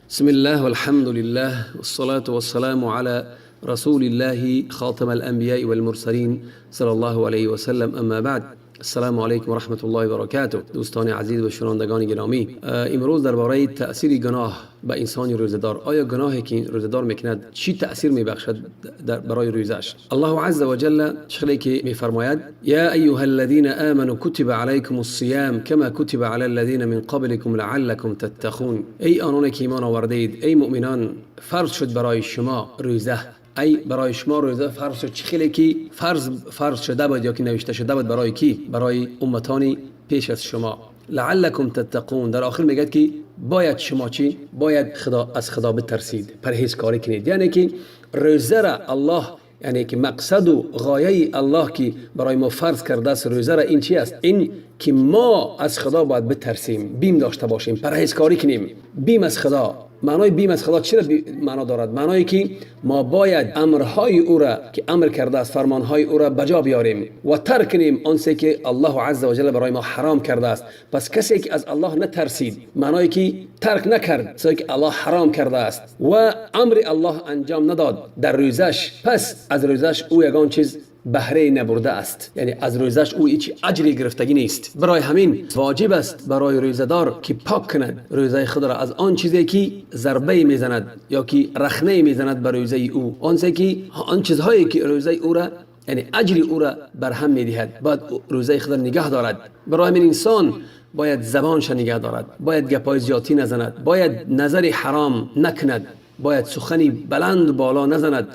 بسم الله والحمد لله والصلاة والسلام على رسول الله خاتم الأنبياء والمرسلين صلى الله عليه وسلم. اما بعد، السلام علیکم و رحمت الله و برکاته. دوستان عزیز و شنوندگان گرامی، امروز درباره تأثیر گناه به انسان روزدار. آیا گناهی که روزدار میکند چی تأثیر میبخشد برای روزش؟ الله عز و جل چخلی که میفرماید: یا ایها الذین آمنوا کتب علیکم الصیام کما کتب علی الذین من قبلکم لعلکم تتقون. ای آنان که ایمان آوردید، ای مؤمنان، فرض شد برای شما روزه. ای برای شما روزه فرض شد. چخیلی که فرض شده بود یا که نوشته شده بود برای کی؟ برای امتانی پیش از شما. لعلکم تتقون. در آخر میگه که باید شما چی؟ باید از خدا بترسید، پرهیزکاری کنید. یعنی که روزه را الله، یعنی که مقصد و غایه الله که برای ما فرض کرده است روزه را، این چی است؟ این که ما از خدا باید بترسیم، بیم داشته باشیم، پرهیزکاری کنیم. بیم از خدا. معنای بیم از خدا چرا معنا دارد؟ معنایی که ما باید امرهای او را که امر کرده است، فرمانهای او را بجا بیاریم و ترک کنیم آنچه که الله عز و جل برای ما حرام کرده است. پس کسی که از الله نترسید، معنایی که ترک نکرد چیزی که الله حرام کرده است و امر الله انجام نداد در روزش، پس از روزش او یگان چیز بهره نبرده است. یعنی از روزش او هیچ اجری گرفتگی نیست. برای همین واجب است برای روزدار که پاک کند روزه خود را از آن چیزی که ضربه میزند یا که رخنه میزند بر روزه او، آن چیزهایی که روزه او را، یعنی اجری او را برهم میدهد، بعد روزه خود را نگه دارد. برای همین انسان باید زبانش نگه دارد، باید گپای زیادی نزند، باید نظر حرام نکند، باید سخنی بلند بالا نزند،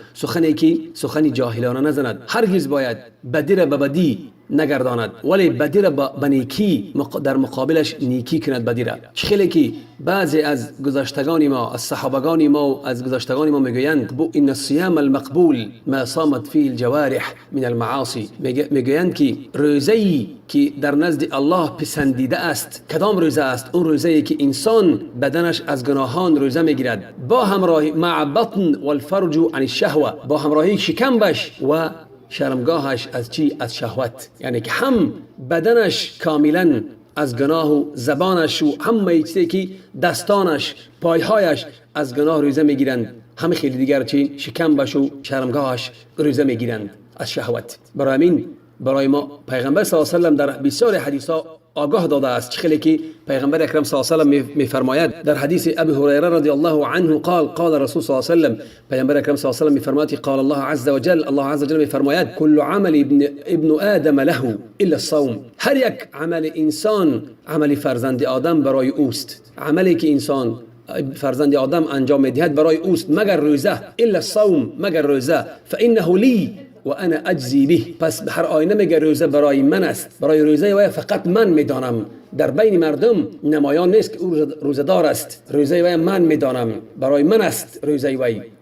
سخنی جاهلانه نزند. هرگز باید بدی را به بدی نگرداند، ولی بدی را به نیکی در مقابلش نیکی کند. بدی را خیلی که بعضی از گذشتگان ما، از صحابگان ما و از گذشتگان ما میگویند بو ان الصيام المقبول ما صامت فيه الجوارح من المعاصی. میگویند که روزه‌ای که در نزد الله پسندیده است کدام روزه است؟ اون روزه‌ای که انسان بدنش از گناهان روزه میگیرد با همراهی مع بطن والفرج عن الشهوه، با همراهی شکمش و شرمگاهش از چی؟ از شهوت. یعنی که هم بدنش کاملا از گناه و زبانش و همه چیزی که دستانش، پایهایش از گناه روزه میگیرند، همه خیلی دیگر چی؟ شکمش و شرمگاهش روزه میگیرند از شهوت. برای همین برای ما پیغمبر صلی الله علیه و سلم در بسیار حدیثا آگاه داده است. خیلی که پیغمبر اکرم صلی الله علیه و سلم میفرماید در حدیث ابی هریره رضی الله عنه قال رسول صلی الله علیه و سلم، پیغمبر اکرم صلی الله علیه و سلم میفرماید قال الله عز و جل میفرماید کل عمل ابن آدم له الا الصوم. هر یک عمل انسان، عمل فرزند آدم برای اوست. عملی که انسان فرزند آدم انجام میدهد برای اوست مگر روزه. الا الصوم، مگر روزه. فانه لی و انا اجزی به. پس هر آینه میگه روزه برای من است، برای روزه و فقط من میدانم. در بین مردم نمایان نیست که او روزدار است. روزه و من میدانم، برای من است روزه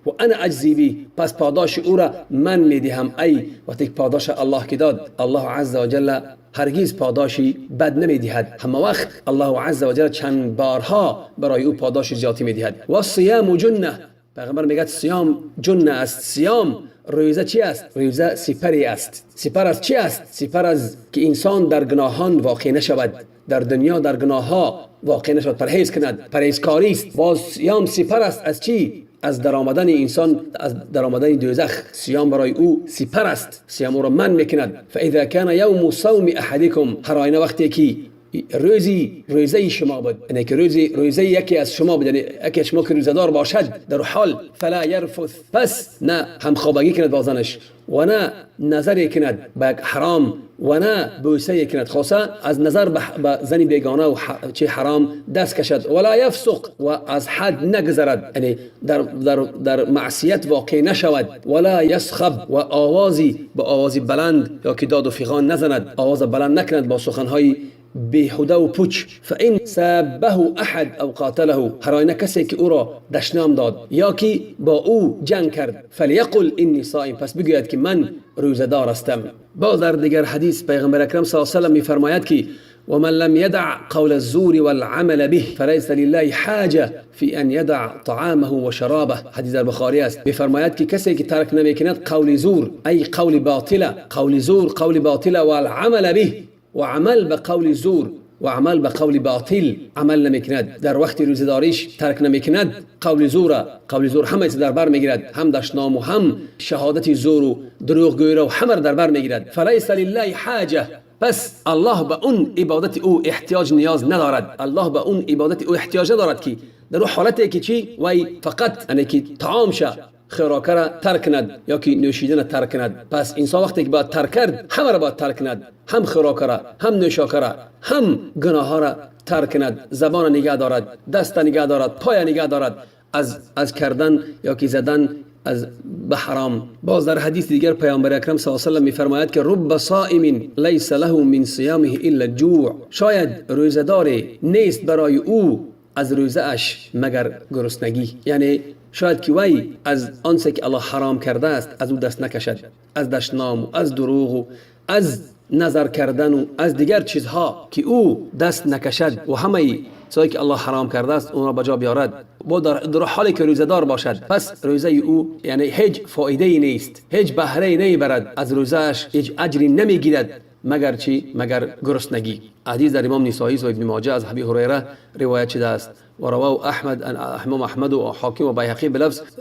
و انا اجزی به. پس پاداش او را من میدهم. ای وقتی پاداش الله که داد، الله عز و جل هرگز پاداشی بد نمیدهد. همه وقت الله عز و جل چند بارها برای او پاداش زیادی میدهد. و صیام جنه. پیغمبر میگه صیام جنه است. صیام روزه چی است؟ روزه سپری است. سپر از چی است؟ سپر از که انسان در گناهان واقع نشود، در دنیا در گناه ها واقع نشود، پرهیز کند. پرهیزکاری است. باز صیام سپر است از چی؟ از درآمدن انسان، از درآمدن دوزخ. صیام برای او سپر است، صیام او را من میکند. فاذا كان يوم صوم احدكم، هر آینه وقتی که روزه شما بود، یعنی که روزه یکی از شما بود، یعنی یکی شما که روزدار باشد، در حال فلا يرفث، پس نه همخوابگی کند با زنش و نه نظر کند به حرام و نه بوسه کند، خاصه از نظر به زن بیگانه و چه حرام دست کشد. ولا يفسق، و از حد نگذرد، یعنی در معصیت واقع نشود. ولا يسخب، و آوازی بلند یا که داد و فیغان نزند، آواز بلند نکند با سخنهای بیهوده و پوچ. فان سابه احد او قاتله، هر آینه کسی که او را دشنام داد یا که با او جنگ کرد، فلیقل انی صائم، پس بگوید که من روزدار هستم. باز در دیگر حدیث پیغمبر اکرم صلی الله علیه و سلم میفرماید که ومن لم يدع قول الزور والعمل به فليس لله حاجه في ان يدع طعامه وشرابه. حدیث در بخاری است. میفرماید که کسی که ترک نمیکند قول زور، ای قول باطله، قول زور، قول باطله، والعمل به، و عمل به قول زور و عمل به قول باطل عمل نمیکند، در وقت روزداریش ترک نمیکند، قول زور همه در بر میگیرد، هم دشنام و هم شهادت زور و دروغگویی را همه در بر میگیرد. فلیس لله حاجه، پس الله به اون عبادت او احتیاج نیاز ندارد. الله به اون عبادت او احتیاج ندارد که در اون حالتی که چی وای فقط یعنی که طعام شه خوراک را ترک کند یا که نوشیدن ترک کند. پس انسان وقتی که باید ترک کرد همه را باید ترک کند، هم خوراک را، هم نوشاک را، هم گناه ها را ترک کند. زبان نگاه دارد، دست نگاه دارد، پای نگاه دارد از کردن یا که زدن از به حرام. باز در حدیث دیگر پیامبر اکرم صلی الله علیه و آله میفرماید که رب صائم لیس له من صیامه الا الجوع، شاید روزه‌دار نیست برای او از روزه اش مگر گرسنگی. یعنی شاید که وی از آنچه که الله حرام کرده است از او دست نکشد، از دشنام و از دروغ و از نظر کردن و از دیگر چیزها که او دست نکشد و همه چیزایی که الله حرام کرده است اون را بجا بیارد با در حالی که روزه دار باشد. پس روزه او یعنی هیچ فایده ای نیست، هیچ بهره نمیبرد، از روزهش هیچ اجری نمیگیرد مگر چی؟ مگر گرسنگی. حدیث در امام نسائی و ابن ماجه از ابی هریره روایت شده است و رواه احمد و حاکم و بیهقی به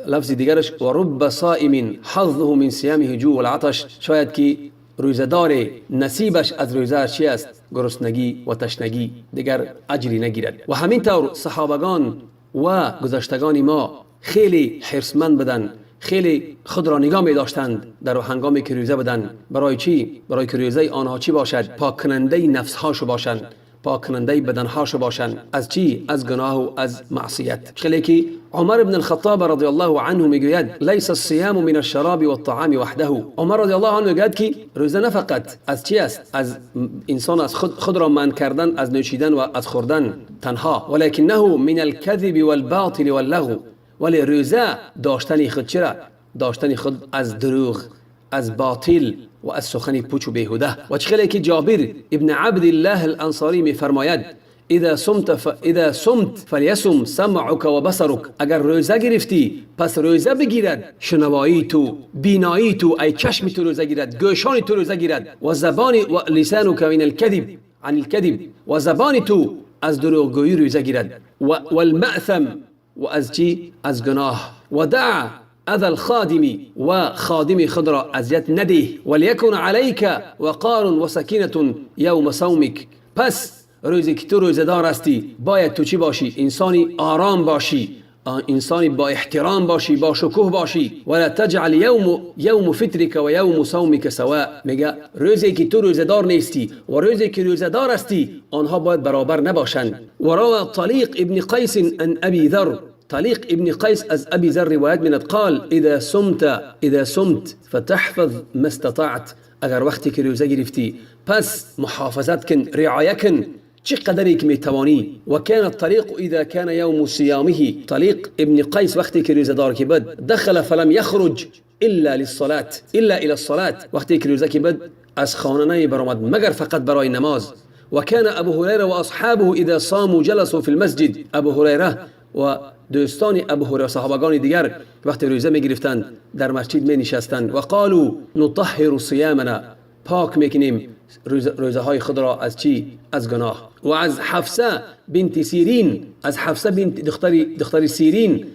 لفظ دیگرش و رب صائم حظه من صيامه جوع والعطش، شاید که روزدار نصیبش از روزه‌اش چی است؟ گرسنگی و تشنگی، دیگر اجری نگیرد. و همینطور صحابگان و گذشتگان ما خیلی حرصمند بودند، خیلی خود را نگاه می داشتند در هنگامی که روزه بدن. برای چی؟ برای که روزه آنها چی باشد؟ پاک کننده نفس هاشو باشند، پاک کننده بدن هاشو باشند از چی؟ از گناه و از معصیت. خیلی که عمر بن الخطاب رضی الله عنه میگوید لیس الصيام من الشراب والطعام وحده. عمر رضی الله عنه میگوید که روزه نه فقط از چی است؟ از انسان از خود را منع کردن از نوشیدن و از خوردن تنها، ولکنه من الكذب والباطل واللغو. ولی روزه داشتن خود چرا؟ داشتن خود از دروغ، از باطل و از سخن پوچ و بیهوده. و چخیلی که جابر ابن عبدالله الانصاری میفرماید اذا صمت فلیصم سمعک و بصرک، اگر روزه گرفتی پس روزه بگیرد شنوایی تو، بینایی تو، ای چشم تو روزه گیرد، گوشان تو روزه گیرد، و زبان و لسانک من الكذب عن الكذب، و زبان تو از دروغگویی روزه گیرد، و المأثم و از چی؟ از گناه. و دع اذى الخادم و خادم خود را اذیت نده، وليكن عليك وقار و سکینة یوم صومک. پس روزی که تو روزدار هستی باید تو چی باشی؟ انسانی آرام باشی، انسانی با احترام باشی، با شکوه باشی. ولا تجعل یوم فطرک و یوم صومک سواء. میگه روزی که تو روزدار نیستی و روزی که روزدار هستی آنها باید برابر نباشند. و روى طلیق ابن قیس عن ابی ذر، طلیق ابن قیس از ابی ذر روایت می‌کند قال اذا صمت فتحفظ ما استطعت، اگر وقتی که روزه گرفتی پس محافظت کن، رعایت کن چه قدری که میتوانی. و کان الطریق اذا کان یوم صیامه، طلیق ابن قیس وقتی که روزه دار که بود دخل فلم یخرج الا الى الصلاه، وقتی که روزه که بود از خانه نمیبرآمد مگر فقط برای نماز. و کان ابو هریره و اصحابه اذا صاموا جلسوا في المسجد، ابو هریره و دوستان ابو هریره صحابگان دیگر وقتی روزه میگرفتند در مسجد می نشستند و قالوا نطهر صيامنا، پاک میکنیم روزه های خود را از چی؟ از گناه. و از حفصه بنت سیرین، از حفصه بنت دختر سیرین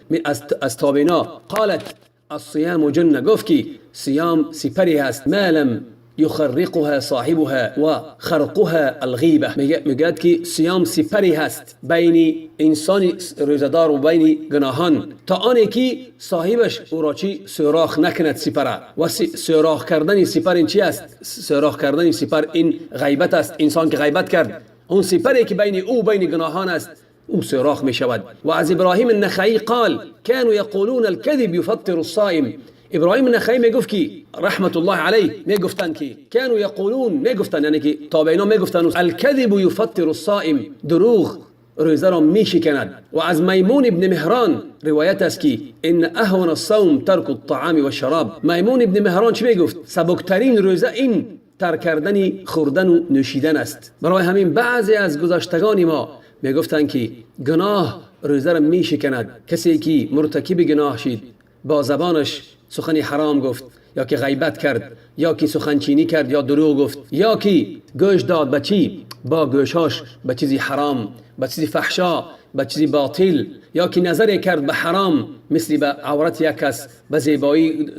از تابعینا قالت الصيام جنه، گفت که صیام سپری هست ما لم یخرقها صاحبها و خرقها الغیبه. میگوید که صیام سپری هست بین انسان روزدار و بین گناهان تا آنی که صاحبش او را چی؟ سوراخ نکند سپره. و سوراخ کردن سپر این چی است؟ سوراخ کردن سپر این غیبت است. انسان که غیبت کرد اون سپری که بین او بین گناهان است او سوراخ می شود. و از ابراهیم النخعی قال كانوا يقولون الكذب يفطر الصائم. ابراهیم النخعی میگفت که رحمت الله علیه میگفتن که كانوا يقولون، میگفتن یعنی که تابعینا میگفتن الكذب يفطر الصائم، دروغ روزه را میشکند. و از میمون ابن مهران روایت است که ان اهون الصوم ترک الطعام والشراب. میمون ابن مهران چی میگفت؟ سبکترین روزه این ترک کردن خوردن و نوشیدن است. برای همین بعضی از گذشتگان ما میگفتن که گناه روزه را میشکند. کسی که مرتکب گناه شد با زبانش سخنی حرام گفت یا که غیبت کرد یا که سخنچینی کرد یا دروغ گفت یا که گوش داد به چی؟ با گوشاش به چیزی حرام، به چیزی فحشا، به چیزی باطل، یا که نظر کرد به حرام مثل به عورت یک کس، به زیبایی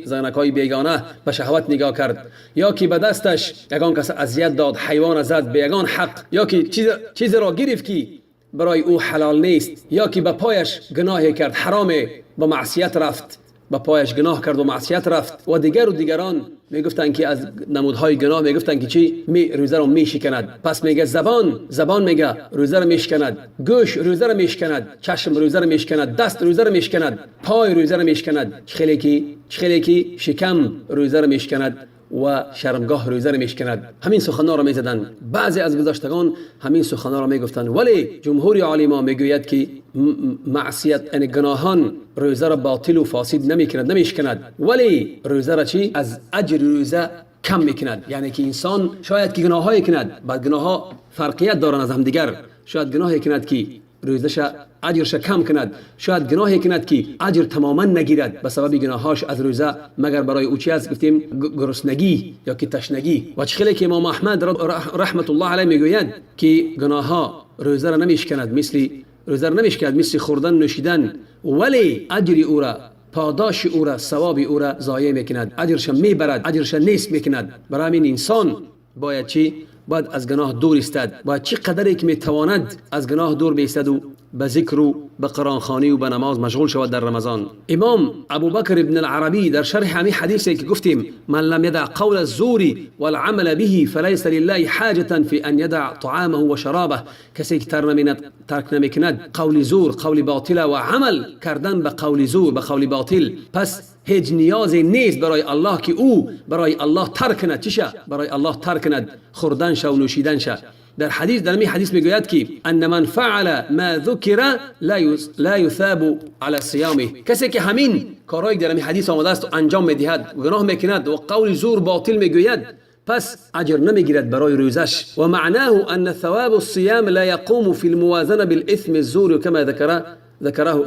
زنک‌های بیگانه به شهوت نگاه کرد، یا که به دستش یگان کس اذیت داد، حیوان زد به یگان حق، یا که چیز را گرفت که برای او حلال نیست، یا که به پایش گناهی کرد، حرام به معصیت رفت، با پایش گناه کرد و معصیت رفت. و دیگران میگفتن که از نمودهای گناه میگفتن که چی؟ روزه رو میشکند. پس میگه زبان میگه روزه رو میشکند، گوش روزه رو میشکند، چشم روزه رو میشکند، دست روزه رو میشکند، پای روزه رو میشکند، خیلی که شکم روزه رو میشکند و شرمگاه روزه رو میشکند. همین سخنان را میزدن. بعضی از گذشتگان همین سخنان را میگفتند، ولی جمهور عالما میگوید که معصیت یعنی گناهان روزه را باطل و فاسد نمیشکند، ولی روزه را چی؟ از اجر روزه کم میکند. یعنی که انسان شاید که گناهایی کند، بعد گناهها فرقیت دارن از هم دیگر، شاید گناهی کند که روزش اجرش کم کند، شاید گناهی کند که اجر تماما نگیرد به سبب گناهاش از روزه، مگر برای او چی از گفتیم گرسنگی یا که تشنگی. و چخیلی که امام احمد رحمت الله علیه میگوید که گناهها روزه را نمیشکند، مثل خوردن نوشیدن، ولی اجر او را، پاداش او را، ثواب او را ضایع میکند، اجرش میبرد، اجرش نیست میکند. برای همین انسان باید چی؟ باید از گناه دور ایستد، باید چی قدری که میتواند از گناه دور بیستد و به ذکر و به قرآن خوانی و به نماز مشغول شود در رمضان. امام ابوبکر ابن العربی در شرح همین حدیثی که گفتیم من لم يدع قول الزور والعمل به فليس لله حاجة في ان يدع طعامه و شرابه، کسی که ترک نمیکند قول زور، قول باطل و عمل کردن به قول زور، به قول باطل، پس هیچ نیازی نیست برای الله که او برای الله ترک کند. چیشه؟ برای الله ترک کند خوردن و نوشیدن شه. در همین حدیث میگوید که ان من فعل ما ذکر لا یثاب علی صیامه، کسی که همین کارهایی در همین حدیث آمده است و انجام میدهد و گناه میکند و قول زور باطل میگوید، پس اجر نمیگیرد برای روزش. و معناه ان ثواب الصيام لا يقوم في الموازنه بالاثم الزور كما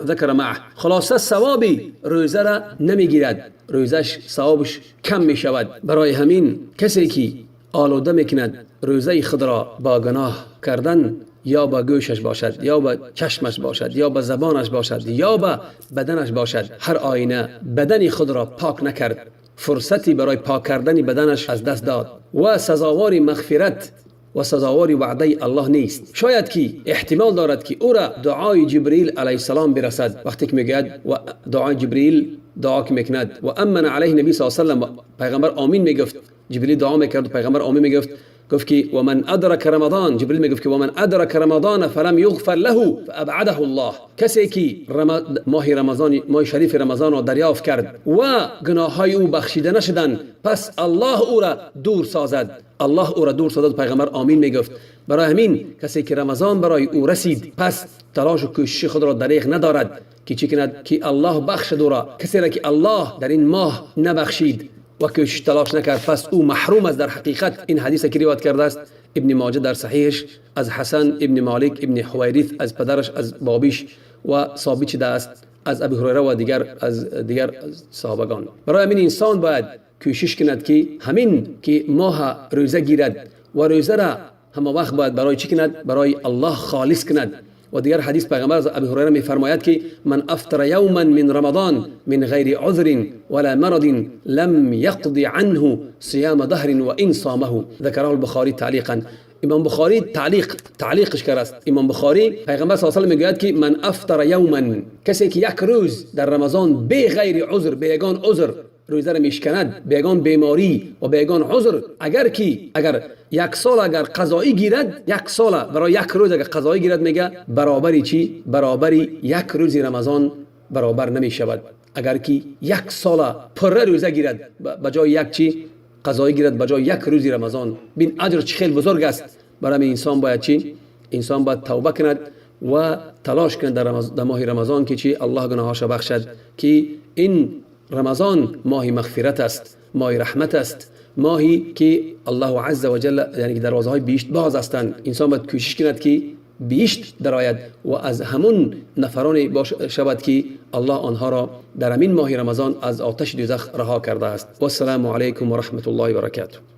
ذکر معه. خلاصه ثواب روزه را نمیگیرد، روزش ثوابش کم میشود. برای همین کسی که آلوده میکند روزه خود را با گناه کردن، یا با گوشش باشد، یا با چشمش باشد، یا با زبانش باشد، یا با بدنش باشد، هر آینه بدن خود را پاک نکرد، فرصتی برای پاک کردن بدنش از دست داد و سزاوار مغفرت و سزاوار وعده الله نیست. شاید که احتمال دارد که او را دعای جبریل علیه السلام برسد، وقتی که میگوید و دعای جبریل دعا که میکند و امن علیه نبی صلی الله علیه و سلم، پیغمبر آمین میگفت، جبریل دعا میکرد و پیغمبر آمین میگفت، گفت که و من ادرک رمضان، جبریل میگفت که و من ادرک رمضان فلم یغفر له فابعده الله، کسی که ماه رمضان، ماه شریف رمضان را دریافت کرد و گناههای او بخشیده نشدند، پس الله او را دور سازد، الله او را دور سازد. پیغمبر آمین میگفت. برای همین کسی که رمضان برای او رسید، پس تلاش و کوشش خود را دریغ ندارد که چی کند که الله بخشد او را. کسی را که الله در این ماه نبخشید و کوشش تلاش نکرد، پس او محروم است. در حقیقت این حدیث که روایت کرده است ابن ماجه در صحیحش از حسن ابن مالک ابن حویرث از پدرش از بابیش و ثابت شده است از ابی هریره و دیگر صحابگان. برای همین انسان باید کوشش کند که همین که ماه روزه گیرد و روزه را همه وقت باید برای چی کند؟ برای الله خالص کند. و دیگر حدیث پیغمبر از ابی هریره میفرماید که من افطر یوما من رمضان من غیر عذر ولا مرض لم يقضي عنه صيام دهر و ان صامه. ذکره البخاری تعلیقا. امام بخاری تعلیقش کرده است. امام بخاری پیغمبر صلی الله علیه و میگوید که من افطر یوما، کسی که یک روز در رمضان به غیر عذر، به یگان عذر روزه را میشکند، به یگان بیماری و به یگان عذر، اگر یک سال اگر قضایی گیرد، یک سال برای یک روز اگر قضایی گیرد، میگه برابری چی؟ برابری یک روز رمضان برابر نمی شود. اگر که یک سال پر روزه گیرد بجای یک چی؟ قضایی گیرد بجای یک روز رمضان، بین اجر چه خیلی بزرگ است. برای انسان باید چی؟ انسان باید توبه کند و تلاش کند در ماه رمضان که چی؟ الله گناهاش بخشد، که این رمضان ماه مغفرت است، ماه رحمت است، ماهی که الله عز و جل یعنی دروازه های بیشت باز هستند. انسان باید کوشش کند که بیشت درآید و از همون نفرانی شود که الله آنها را در همین ماه رمضان از آتش دوزخ رها کرده است. و السلام علیکم و رحمت الله و برکاته.